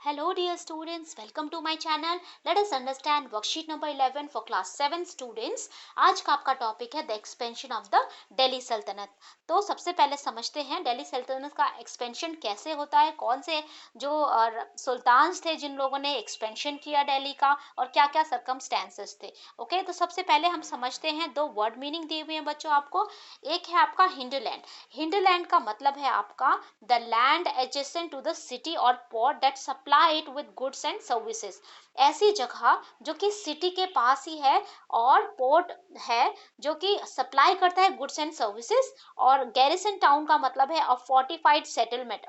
Hello dear students, welcome to my channel. Let us understand worksheet number 11 for class 7 students. आज का आपका topic है the expansion of the Delhi सल्तनत। तो सबसे पहले समझते हैं दिल्ली सल्तनत का एक्सपेंशन कैसे होता है, कौन से जो सुल्तान्स थे जिन लोगों ने एक्सपेंशन किया दिल्ली का और क्या क्या सर्कमस्टेंसेस थे। ओके, तो सबसे पहले हम समझते हैं, दो वर्ड मीनिंग दिए हुए हैं बच्चों आपको। एक है आपका हिंडरलैंड। हिंडरलैंड का मतलब है आपका the land adjacent to the city और port that supply it with goods and services. ऐसी जगह जो कि सिटी के पास ही है और पोर्ट है जो कि सप्लाई करता है गुड्स एंड सर्विसेज। और गैरिसन टाउन का मतलब है अ फोर्टिफाइड सेटलमेंट,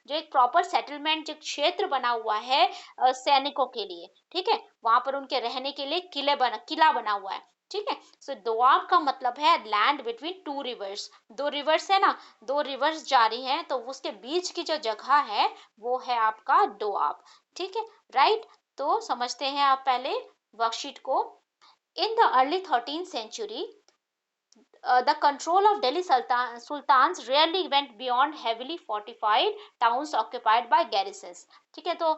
जो एक प्रॉपर सेटलमेंट जो क्षेत्र बना हुआ है सैनिकों के लिए। ठीक है, वहां पर उनके रहने के लिए किला बना हुआ है। ठीक है, सो दोआब का मतलब है लैंड बिटवीन टू रिवर्स। दो रिवर्स है ना, दो रिवर्स जा रही हैं तो उसके बीच की जो जगह है वो है आपका डोआब। ठीक है, राइट। तो समझते हैं आप पहले वर्कशीट को। In the early 13th century, the control of Delhi sultans rarely went beyond heavily fortified towns occupied by garrisons. ठीक है, तो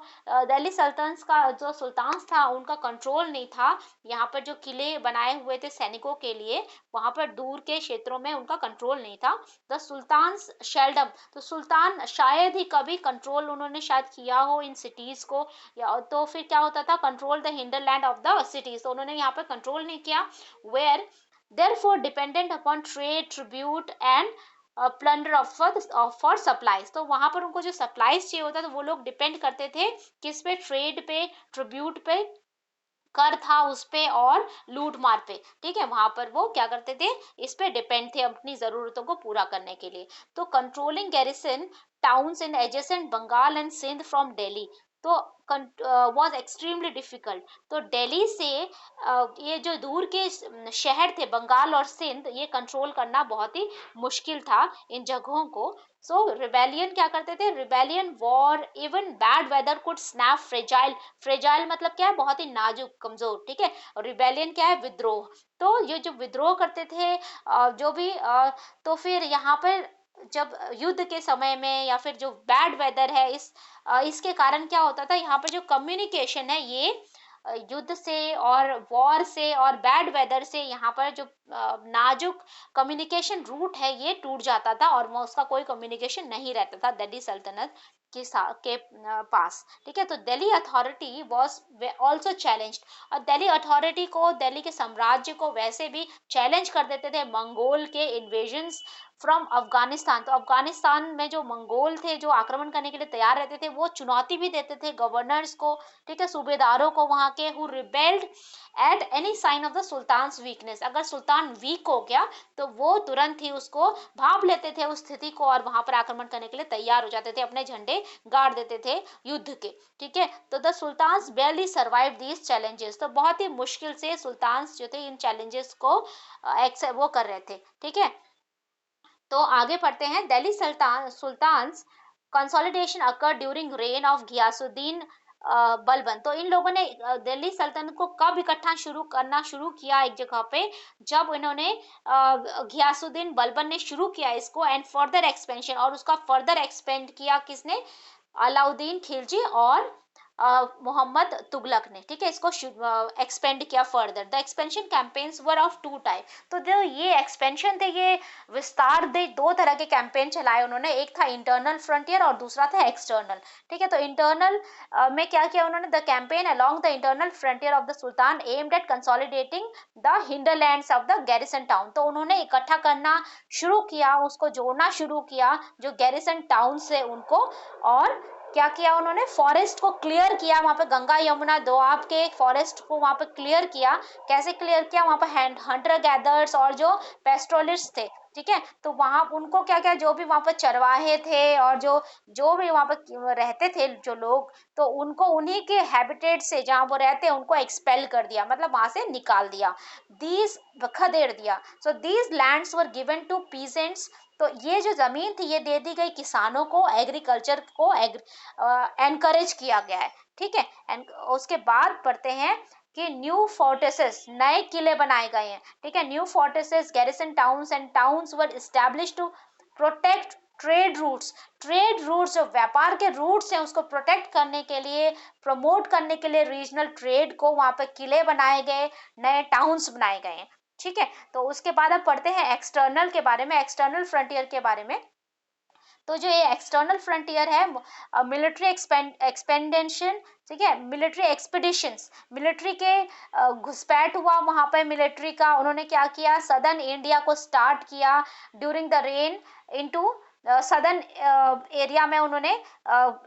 दिल्ली सल्तनत का जो सुल्तान था उनका कंट्रोल नहीं था। यहाँ पर जो किले बनाए हुए थे सैनिकों के लिए, वहां पर दूर के क्षेत्रों में उनका कंट्रोल नहीं था। द सुल्तान शेल्डम, तो सुल्तान शायद ही कभी कंट्रोल उन्होंने शायद किया हो इन सिटीज को, या तो फिर क्या होता था, control the hinterland of the cities, तो उन्होंने यहाँ पर कंट्रोल नहीं किया। Were therefore dependent upon trade, tribute and plunder of for supplies. तो वहां पर उनको जो सप्लाईज चाहिए होता था वो लोग डिपेंड करते थे किस पे, ट्रेड पे, ट्रिब्यूट पे, कर था उस पे और लूट मार पे। ठीक है, वहां पर वो क्या करते थे, इस पे डिपेंड थे अपनी जरूरतों को पूरा करने के लिए। तो controlling garrison towns in adjacent Bengal and Sindh from Delhi, तो वाज एक्सट्रीमली डिफिकल्ट। तो दिल्ली से ये जो दूर के शहर थे बंगाल और सिंध, ये कंट्रोल करना बहुत ही मुश्किल था इन जगहों को। सो रिबेलियन क्या करते थे, rebellion war even bad weather could snap fragile. Fragile मतलब क्या है, बहुत ही नाजुक कमजोर। ठीक है, और रिबेलियन क्या है, विद्रोह। तो ये जो विद्रोह करते थे जो भी तो फिर यहाँ पर जब युद्ध के समय में या फिर जो बैड वेदर है इसके कारण क्या होता था, यहाँ पर जो कम्युनिकेशन है ये युद्ध से और वॉर से और बैड वेदर से यहाँ पर जो नाजुक कम्युनिकेशन रूट है ये टूट जाता था और वो उसका कोई कम्युनिकेशन नहीं रहता था दिल्ली सल्तनत के पास। ठीक है, तो Delhi authority was also challenged. और दिल्ली अथॉरिटी को, दिल्ली के साम्राज्य को वैसे भी चैलेंज कर देते थे मंगोल के इन्वेजन्स फ्रॉम अफगानिस्तान। तो अफगानिस्तान में जो मंगोल थे जो आक्रमण करने के लिए तैयार रहते थे, वो चुनौती भी देते थे गवर्नर्स को, ठीक है, सूबेदारों को वहां के, who rebelled at any sign of the sultan's weakness. अगर सुल्तान वीक हो गया तो वो तुरंत ही उसको भाप लेते थे उस स्थिति को और वहां पर आक्रमण करने के लिए तैयार हो जाते थे, अपने झंडे गाड़ देते थे युद्ध के। ठीक है, तो the sultans barely survive these challenges, तो बहुत ही मुश्किल से सुल्तान्स जो थे इन चैलेंजेस को वो कर रहे थे। ठीक है, तो आगे पढ़ते हैं। Delhi sultans consolidation occur during reign of Ghiyasuddin Balban. तो इन लोगों ने दिल्ली सल्तनत को कब इकट्ठा शुरू किया एक जगह पे, जब इन्होंने घियासुद्दीन बलबन ने शुरू किया इसको, एंड फर्दर एक्सपेंशन, और उसका फर्दर एक्सपेंड किया किसने, अलाउद्दीन खिलजी और मोहम्मद तुगलक ने। ठीक है, इसको एक्सपेंड किया further. The expansion campaigns were of two type. तो जो ये एक्सपेंशन थे, ये विस्तार दे, दो तरह के कैंपेन चलाए उन्होंने, एक था इंटरनल फ्रंटियर और दूसरा था एक्सटर्नल। ठीक है, तो इंटरनल में क्या किया उन्होंने, the campaign along the internal frontier of the sultan aimed at consolidating the hinterlands of the garrison town. तो उन्होंने इकट्ठा करना शुरू किया, उसको जोड़ना शुरू किया जो गैरिसन टाउन से उनको, और क्या किया उन्होंने, फॉरेस्ट को क्लियर किया, वहां पे गंगा यमुना दोआब के फॉरेस्ट को वहां पे क्लियर किया। कैसे क्लियर किया, वहां पे हंटर गैदर्स और जो पेस्ट्रोलिस्ट थे, ठीक है, तो वहां उनको क्या क्या, जो भी वहां पर चरवाहे थे और जो जो भी वहां पर रहते थे जो लोग, तो उनको उन्हीं के हैबिटेट से जहां वो रहते हैं उनको एक्सपेल कर दिया, मतलब वहां से निकाल दिया, दीज खदेड़ दिया। So these lands were given to peasants. तो ये जो जमीन थी ये दे दी गई किसानों को, एग्रीकल्चर को एनकरेज किया गया है। ठीक है, एंड उसके बाद पढ़ते हैं कि न्यू फोर्टेसेस, नए किले बनाए गए हैं। ठीक है, new fortresses, garrison towns and towns were established to protect trade routes जो व्यापार के रूट्स हैं उसको प्रोटेक्ट करने के लिए, प्रमोट करने के लिए रीजनल ट्रेड को वहां पे किले बनाए गए, नए टाउन्स बनाए गए हैं। ठीक है, तो उसके बाद अब पढ़ते हैं एक्सटर्नल के बारे में, एक्सटर्नल फ्रंटियर के बारे में। तो जो ये एक्सटर्नल फ्रंटियर है, मिलिट्री एक्सपेंडेंशन, ठीक है, मिलिट्री एक्सपीडिशंस, मिलिट्री के घुसपैठ हुआ वहां पर मिलिट्री का, उन्होंने क्या किया, सदर्न इंडिया को स्टार्ट किया during the rain into southern area में उन्होंने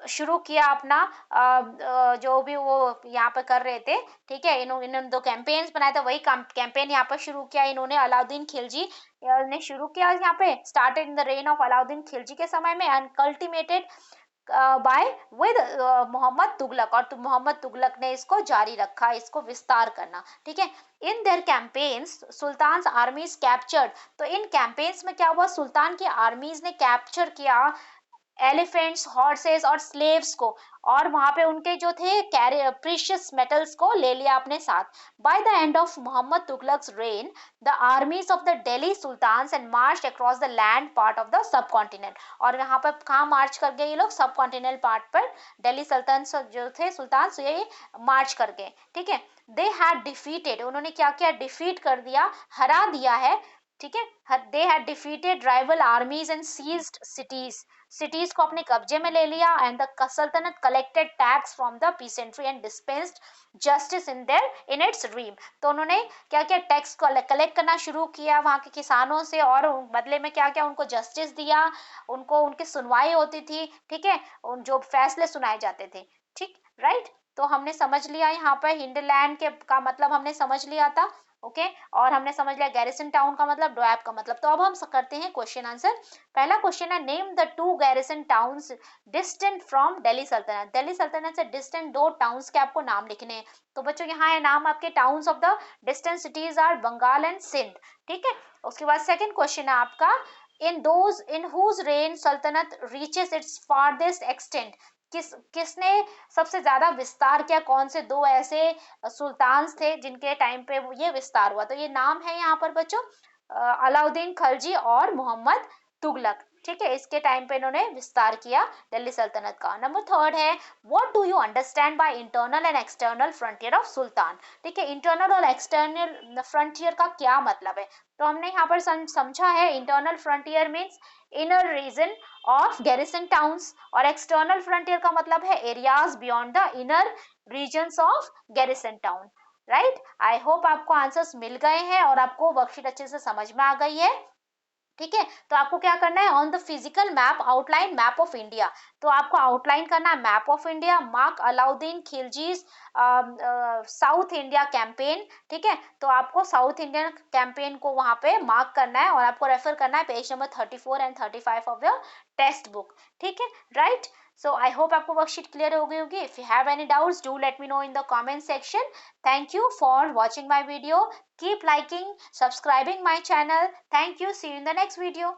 शुरू किया अपना जो भी वो यहाँ पे कर रहे थे। ठीक है, इन्होंने दो कैंपेन्स बनाए थे, वही कैंपेन यहाँ पर शुरू किया इन्होंने, अलाउद्दीन खिलजी ने शुरू किया यहाँ पे, started in the reign of Alauddin Khilji के समय में, and culminated by with Mohammad Tughlaq, और मोहम्मद तुगलक ने इसको जारी रखा, इसको विस्तार करना। ठीक है, in their campaigns Sultan आर्मीज captured, तो इन कैंपेन्स में क्या हुआ, सुल्तान की आर्मीज ने कैप्चर किया एलिफेंट्स, हॉर्सेस और स्लेव्स को, और वहां पे उनके जो थे प्रीशियस मेटल्स को ले लिया अपने साथ। By the end of Mohammad Tughlaq's reign, the armies of the Delhi sultans and march across the land part of the subcontinent, और यहाँ पर कहाँ मार्च कर गए ये लोग, सब कॉन्टिनेंट पार्ट पर दिल्ली सुल्तान जो थे सुल्तान ये मार्च कर गए। ठीक है, दे हैड डिफीटेड, उन्होंने क्या किया, डिफीट कर दिया, हरा दिया है। ठीक है, they had defeated rival armies and seized cities को अपने कब्जे में ले लिया, एंड द सल्तनत collected tax from the peasantry and dispensed justice in its realm, तो उन्होंने क्या किया, टैक्स को कलेक्ट करना शुरू किया वहां के किसानों से, और बदले में क्या किया, उनको जस्टिस दिया, उनको उनकी सुनवाई होती थी। ठीक है, उन जो फैसले सुनाए जाते थे। ठीक, राइट, तो हमने समझ लिया यहाँ पर हिंडलैंड के का मतलब हमने समझ लिया था। ओके, और हमने समझ लिया गैरिसन टाउन का मतलब, डोएब का मतलब। तो अब हम करते हैं क्वेश्चन आंसर। पहला क्वेश्चन है, name the two garrison towns distant from Delhi सल्तनत, दिल्ली सल्तनत से डिस्टेंट दो टाउन्स के आपको नाम लिखने हैं। तो बच्चों यहाँ है नाम आपके towns of the distant cities are Bengal and Sindh. ठीक है, उसके बाद सेकंड क्वेश्चन है आपका, इन हुज रेन सल्तनत रीचेस इट्स फारदेस्ट एक्सटेंट, किसने सबसे ज्यादा विस्तार किया, कौन से दो ऐसे सुल्तान थे जिनके टाइम पे ये विस्तार हुआ। तो ये नाम है यहाँ पर बच्चों अलाउद्दीन खलजी और मोहम्मद तुगलक। ठीक है, इसके टाइम पे इन्होंने विस्तार किया दिल्ली सल्तनत का। नंबर थर्ड है, what do you understand by internal and external frontier of sultan. ठीक है, इंटरनल और एक्सटर्नल फ्रंटियर का क्या मतलब है, तो हमने यहाँ पर समझा है, internal frontier means inner region of garrison towns, और एक्सटर्नल फ्रंटियर का मतलब है areas beyond the inner regions of garrison town. Right, I hope आपको आंसर्स मिल गए हैं और आपको वर्कशीट अच्छे से समझ में आ गई है। ठीक है, तो आपको क्या करना है, on the physical map outline map of India, तो आपको आउटलाइन करना है map of India, mark Alauddin Khilji's south India campaign. ठीक है, तो आपको साउथ इंडियन कैंपेन को वहां पे मार्क करना है, और आपको रेफर करना है page number 34 and 35 of your text book. ठीक है, राइट, so I hope आपको वर्कशीट क्लियर हो गई होगी। If you have any doubts, do let me know in the comment section. Thank you for watching my video. Keep liking, subscribing my channel. Thank you. See you in the next video.